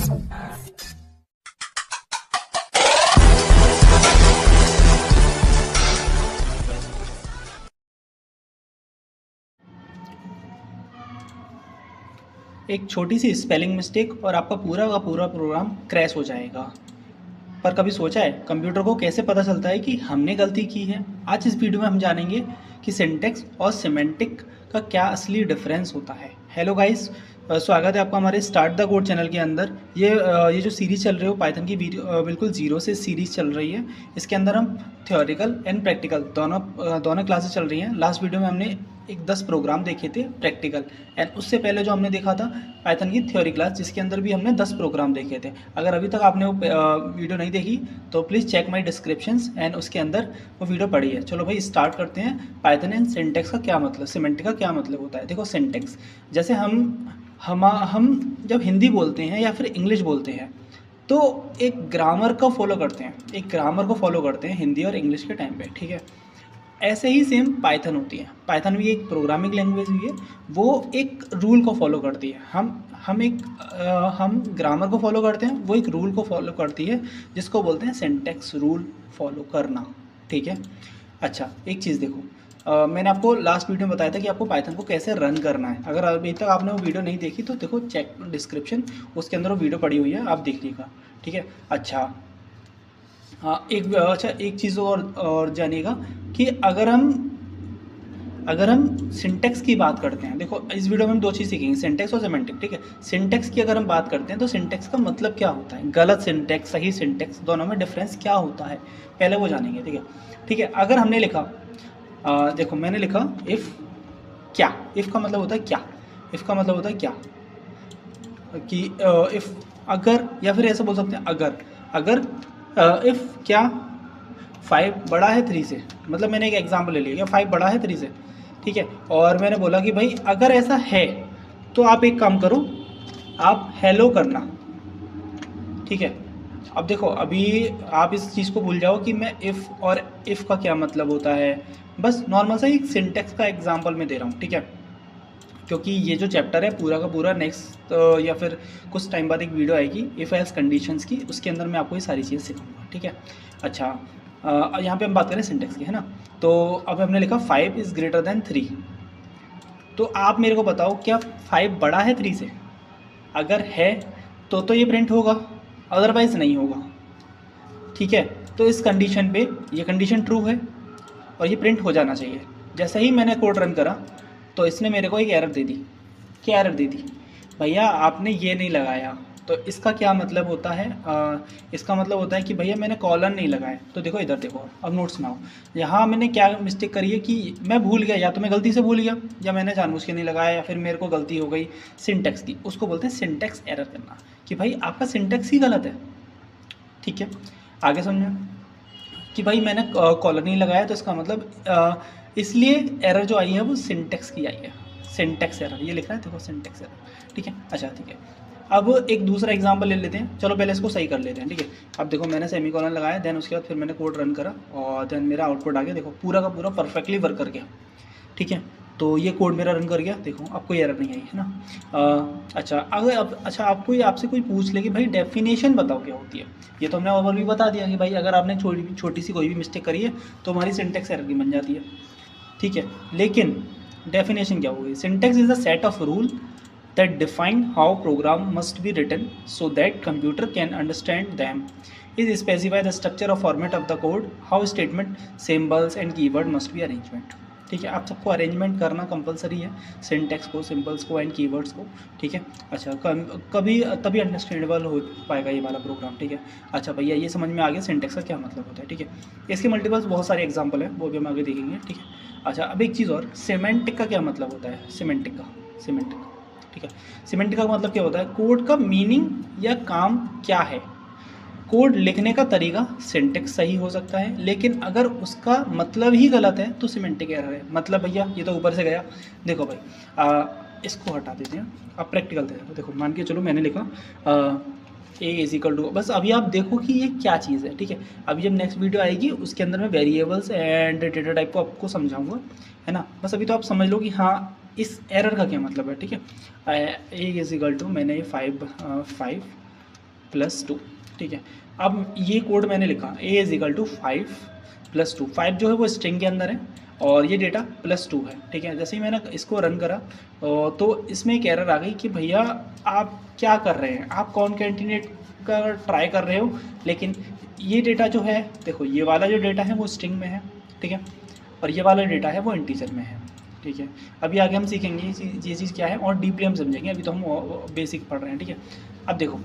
एक छोटी सी spelling mistake और आपका पूरा का पूरा प्रोग्राम क्रैश हो जाएगा। पर कभी सोचा है कंप्यूटर को कैसे पता चलता है कि हमने गलती की है? आज इस वीडियो में हम जानेंगे कि सिंटैक्स और सिमेंटिक का क्या असली डिफरेंस होता है। हेलो गाइस, स्वागत है आपका हमारे स्टार्ट द कोड चैनल के अंदर। ये जो सीरीज़ चल रही है पाइथन की वीडियो बिल्कुल ज़ीरो से सीरीज़ चल रही है। इसके अंदर हम थ्योरिकल एंड प्रैक्टिकल दोनों क्लासेस चल रही हैं। लास्ट वीडियो में हमने एक 10 प्रोग्राम देखे थे प्रैक्टिकल, एंड उससे पहले जो हमने देखा था पाइथन की थ्योरी क्लास, जिसके अंदर भी हमने 10 प्रोग्राम देखे थे। अगर अभी तक आपने वो वीडियो नहीं देखी तो please check my descriptions and उसके अंदर वो वीडियो पड़ी है। चलो भाई स्टार्ट करते हैं। पाइथन एंड सिंटैक्स का क्या मतलब, सिमेंटिक का क्या मतलब होता है। देखो सिंटैक्स, जैसे हम जब हिंदी बोलते हैं या फिर इंग्लिश बोलते हैं तो एक ग्रामर का फॉलो करते हैं, हिंदी और इंग्लिश के टाइम पे, ठीक है। ऐसे ही सेम पाइथन होती है। पाइथन भी एक प्रोग्रामिंग लैंग्वेज हुई है, वो एक रूल को फॉलो करती है। हम ग्रामर को फॉलो करते हैं, वो एक रूल को फॉलो करती है जिसको बोलते हैं सिंटैक्स रूल फॉलो करना, ठीक है। अच्छा एक चीज़ देखो, मैंने आपको लास्ट वीडियो में बताया था कि आपको पाइथन को कैसे रन करना है। अगर अभी तक आपने वो वीडियो नहीं देखी तो देखो, चेक डिस्क्रिप्शन, उसके अंदर वो वीडियो पड़ी हुई है, आप देख लीजिएगा, ठीक है। अच्छा हाँ, एक चीज़ और जानिएगा कि अगर हम सिंटैक्स की बात करते हैं, देखो इस वीडियो में हम दो चीज़ सीखेंगे, सिंटैक्स और सिमेंटिक, ठीक है। सिंटैक्स की अगर हम बात करते हैं तो सिंटैक्स का मतलब क्या होता है, गलत सिंटैक्स, सही सिंटैक्स, दोनों में डिफरेंस क्या होता है, पहले वो जानेंगे, ठीक है। ठीक है, अगर हमने लिखा देखो मैंने लिखा इफ़ क्या, इफ़ का मतलब होता है क्या, इफ़ का मतलब होता है क्या, कि इफ़ अगर, या फिर ऐसे बोल सकते हैं अगर इफ़ क्या 5 बड़ा है 3 से, मतलब मैंने एक एग्जांपल ले लिया, क्या 5 बड़ा है 3 से, ठीक है। और मैंने बोला कि भाई अगर ऐसा है तो आप एक काम करो, आप हेलो करना, ठीक है। अब देखो, अभी आप इस चीज़ को भूल जाओ कि मैं इफ़ और इफ़ का क्या मतलब होता है, बस नॉर्मल सा एक सिंटैक्स का एग्जांपल मैं दे रहा हूँ, ठीक है। क्योंकि ये जो चैप्टर है पूरा का पूरा नेक्स्ट या फिर कुछ टाइम बाद एक वीडियो आएगी इफ़ एल्स कंडीशंस की, उसके अंदर मैं आपको ये सारी चीज़ें सिखाऊंगा, ठीक है। अच्छा यहाँ पे हम बात करें सिंटैक्स की, है ना। तो अब हमने लिखा 5 इज़ ग्रेटर देन 3, तो आप मेरे को बताओ क्या 5 बड़ा है 3 से? अगर है तो ये प्रिंट होगा, अदरवाइज़ नहीं होगा, ठीक है। तो इस कंडीशन पे ये कंडीशन ट्रू है और ये प्रिंट हो जाना चाहिए। जैसे ही मैंने कोड रन करा तो इसने मेरे को एक एरर दे दी। क्या एरर दे दी? भैया आपने ये नहीं लगाया। तो इसका क्या मतलब होता है? इसका मतलब होता है कि भैया मैंने कॉलन नहीं लगाया। तो देखो इधर देखो, अब नोट्स में आओ। यहाँ मैंने क्या मिस्टेक करी है कि मैं भूल गया, या तो मैं गलती से भूल गया या मैंने जानबूझ के नहीं लगाया, या फिर मेरे को गलती हो गई सिंटैक्स की। उसको बोलते हैं सिंटैक्स एरर करना, कि भाई आपका सिंटैक्स ही गलत है, ठीक है। आगे समझो कि भाई मैंने कॉलर नहीं लगाया, तो इसका मतलब इसलिए एरर जो आई है वो सिंटैक्स की आई है, सिंटैक्स एरर ये लिख रहा है, देखो सिंटैक्स एरर, ठीक है। अच्छा ठीक है, अब एक दूसरा एग्जांपल ले लेते हैं। चलो पहले इसको सही कर लेते हैं, ठीक है। अब देखो मैंने सेमीकोलन लगाया, देन उसके बाद फिर मैंने कोड रन करा और देन मेरा आउटपुट आ गया, देखो पूरा का पूरा परफेक्टली वर्क कर गया, ठीक है। तो ये कोड मेरा रन कर गया, देखो अब कोई एरर नहीं आई, है ना। अच्छा अगर अब अच्छा आपसे कोई पूछ ले कि भाई डेफिनेशन बताओ क्या होती है, ये तो हमने ओवरव्यू बता दिया कि भाई अगर आपने छोटी सी कोई भी मिस्टेक करी है तो हमारी सिंटैक्स एरर की बन जाती है, ठीक है। लेकिन डेफिनेशन क्या होगी? Syntax is a set of rule that define how program must be written so that computer can understand them. It specify the structure or format of the code, how statement, symbols and keyword must be arrangement. ठीक है, आप सबको arrangement करना compulsory है, syntax को, symbols को and keywords को, ठीक है। अच्छा कभी तभी अंडरस्टैंडेबल हो पाएगा ये वाला प्रोग्राम, ठीक है। अच्छा भैया ये समझ में आ गया सिंटैक्स का क्या मतलब होता है, ठीक है। इसके मल्टीपल्स बहुत सारे एग्जाम्पल है, वो भी हम आगे देखेंगे, ठीक है। अच्छा अब एक चीज़ और, सिमेंटिक का क्या मतलब होता है? सिमेंटिक का, ठीक है। सिमेंटिक का मतलब क्या होता है? कोड का मीनिंग या काम क्या है। कोड लिखने का तरीका सिंटैक्स सही हो सकता है, लेकिन अगर उसका मतलब ही गलत है तो सिमेंटिक एरर है। मतलब भैया ये तो ऊपर से गया, देखो भाई इसको हटा देते हैं, अब प्रैक्टिकल देखो, मान के चलो मैंने लिखा ए इज इक्वल टू, बस अभी आप देखो कि ये क्या चीज़ है, ठीक है। अभी जब नेक्स्ट वीडियो आएगी उसके अंदर मैं वेरिएबल्स एंड डेटा टाइप को आपको समझाऊंगा, है ना। बस अभी तो आप समझ लो कि हाँ इस एरर का क्या मतलब है, ठीक है। ए इज इक्वल टू, मैंने 5 +2, ठीक है। अब ये कोड मैंने लिखा a = 5 + 2, 5 जो है वो स्ट्रिंग के अंदर है और ये डेटा +2 है, ठीक है। जैसे ही मैंने इसको रन करा तो इसमें एक एरर आ गई कि भैया आप क्या कर रहे हैं, आप कॉनकैटिनेट का ट्राई कर रहे हो, लेकिन ये डेटा जो है, देखो ये वाला जो डेटा है वो स्ट्रिंग में है, ठीक है, और ये वाला डेटा है वो इंटीजर में है, ठीक है। अभी आगे हम सीखेंगे ये चीज़ क्या है और डीपली हम समझेंगे, अभी तो हम बेसिक पढ़ रहे हैं, ठीक है। अब देखो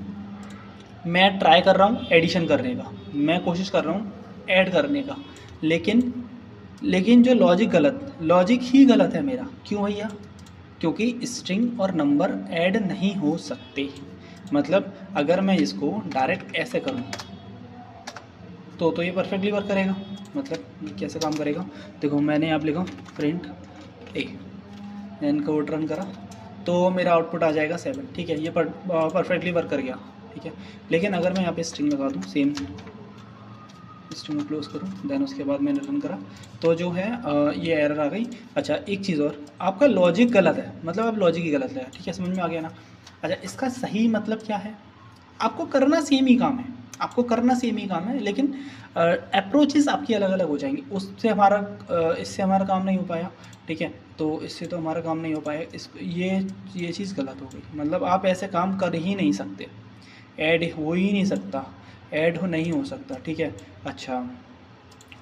मैं ट्राई कर रहा हूँ एडिशन करने का, मैं कोशिश कर रहा हूँ ऐड करने का, लेकिन जो लॉजिक ही गलत है मेरा। क्यों भैया? क्योंकि स्ट्रिंग और नंबर ऐड नहीं हो सकते। मतलब अगर मैं इसको डायरेक्ट ऐसे करूँ तो ये परफेक्टली वर्क करेगा। मतलब ये कैसे काम करेगा? देखो मैंने यहाँ पे लिखा प्रिंट ए, एन कोड रन करा तो मेरा आउटपुट आ जाएगा 7, ठीक है। ये परफेक्टली वर्क कर गया, ठीक है। लेकिन अगर मैं यहाँ पे स्ट्रिंग लगा दूँ, सेम स्ट्रिंग को क्लोज करूँ, देन उसके बाद मैंने रन करा तो जो है ये एरर आ गई। अच्छा एक चीज़ और, आपका लॉजिक गलत है, मतलब आप लॉजिक ही गलत है, ठीक है, समझ में आ गया ना। अच्छा इसका सही मतलब क्या है? आपको करना सेम ही काम है, आपको करना सेम ही काम है, लेकिन अप्रोचेस आपकी अलग अलग हो जाएंगी। उससे हमारा इससे हमारा काम नहीं हो पाया, ठीक है, तो इससे तो हमारा काम नहीं हो पाया। ये चीज़ गलत हो गई। मतलब आप ऐसे काम कर ही नहीं सकते, ऐड हो ही नहीं सकता, ऐड हो नहीं हो सकता, ठीक है। अच्छा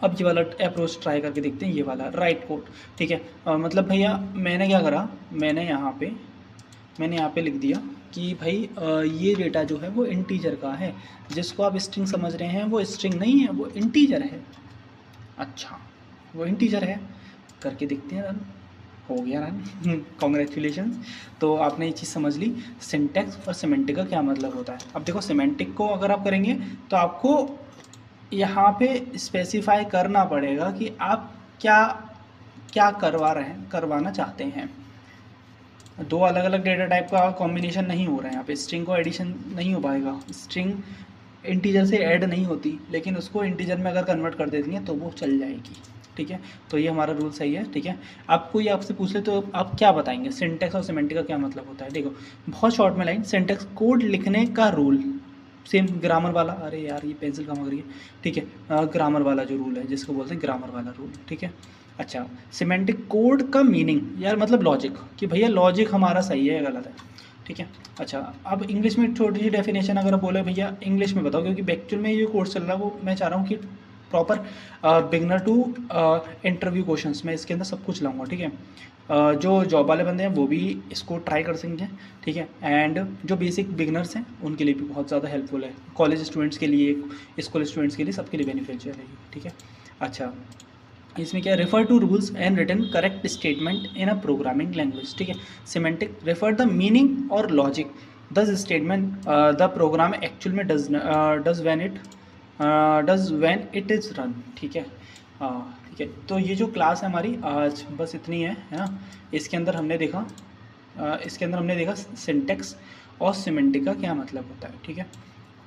अब ये वाला अप्रोच ट्राई करके देखते हैं, ये वाला राइट कोड, ठीक है। मतलब भैया मैंने क्या करा, मैंने यहाँ पे लिख दिया कि भाई ये डेटा जो है वो इंटीजर का है, जिसको आप स्ट्रिंग समझ रहे हैं वो स्ट्रिंग नहीं है, वो इंटीजर है। अच्छा वो इंटीजर है, करके देखते हैं रन। हो गया रन कॉन्ग्रेचुलेशन। तो आपने ये चीज़ समझ ली सिंटैक्स और सिमेंटिक का क्या मतलब होता है। अब देखो सिमेंटिक को अगर आप करेंगे तो आपको यहाँ पे स्पेसिफाई करना पड़ेगा कि आप क्या करवाना चाहते हैं। दो अलग अलग डेटा टाइप का कॉम्बिनेशन नहीं हो रहा है यहाँ पे, स्ट्रिंग को एडिशन नहीं हो पाएगा, स्ट्रिंग इंटीजर से ऐड नहीं होती, लेकिन उसको इंटीजर में अगर कन्वर्ट कर देती हैं तो वो चल जाएगी, ठीक है। तो ये हमारा रूल सही है, ठीक है। आपको ये आपसे पूछ ले तो आप क्या बताएंगे सिंटैक्स और सिमेंटिक का क्या मतलब होता है? देखो बहुत शॉर्ट में लाइन, सिंटैक्स कोड लिखने का रूल, सेम ग्रामर वाला, अरे यार ये पेंसिल काम कर रही है, ठीक है, ग्रामर वाला जो रूल है जिसको बोलते हैं ग्रामर वाला रूल, ठीक है। अच्छा सिमेंटिक कोड का मीनिंग यार मतलब लॉजिक, कि भैया लॉजिक हमारा सही है या गलत है, ठीक है। अच्छा अब इंग्लिश में छोटी सी डेफिनेशन अगर बोले भैया इंग्लिश में बताओ, क्योंकि एक्चुअल में ये कोर्स चल रहा है वो मैं चाह रहा हूँ कि proper beginner to interview questions में इसके अंदर सब कुछ लाऊंगा, ठीक है। जो जॉब वाले बंदे हैं वो भी इसको ट्राई कर सकेंगे, ठीक है, एंड जो बेसिक बिगनर्स हैं उनके लिए भी बहुत ज़्यादा हेल्पफुल है, कॉलेज स्टूडेंट्स के लिए, स्कूल स्टूडेंट्स के लिए, सबके लिए बेनिफिशियल है, ठीक है। अच्छा इसमें क्या, refer to rules and written correct statement in a programming language, ठीक है। सिमेंटिक रेफर द मीनिंग और logic thus statement the program actual में does when it is run, ठीक है। ठीक है, तो ये जो क्लास है हमारी आज बस इतनी है ना। इसके अंदर हमने देखा सिंटैक्स और सिमेंटिक का क्या मतलब होता है, ठीक है।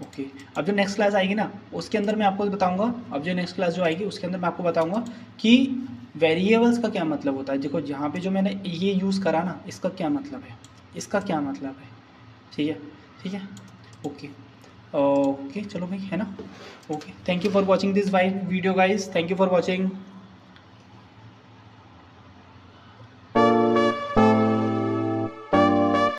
ओके अब जो नेक्स्ट क्लास आएगी ना उसके अंदर मैं आपको बताऊंगा, अब जो नेक्स्ट क्लास जो आएगी उसके अंदर मैं आपको बताऊंगा कि वेरिएबल्स का क्या मतलब होता है। देखो यहाँ पे जो मैंने ये यूज़ करा ना इसका क्या मतलब है, ठीक है, ठीक है। ओके ओके चलो भाई, है ना। Okay thank you for watching this video guys, thank you for watching.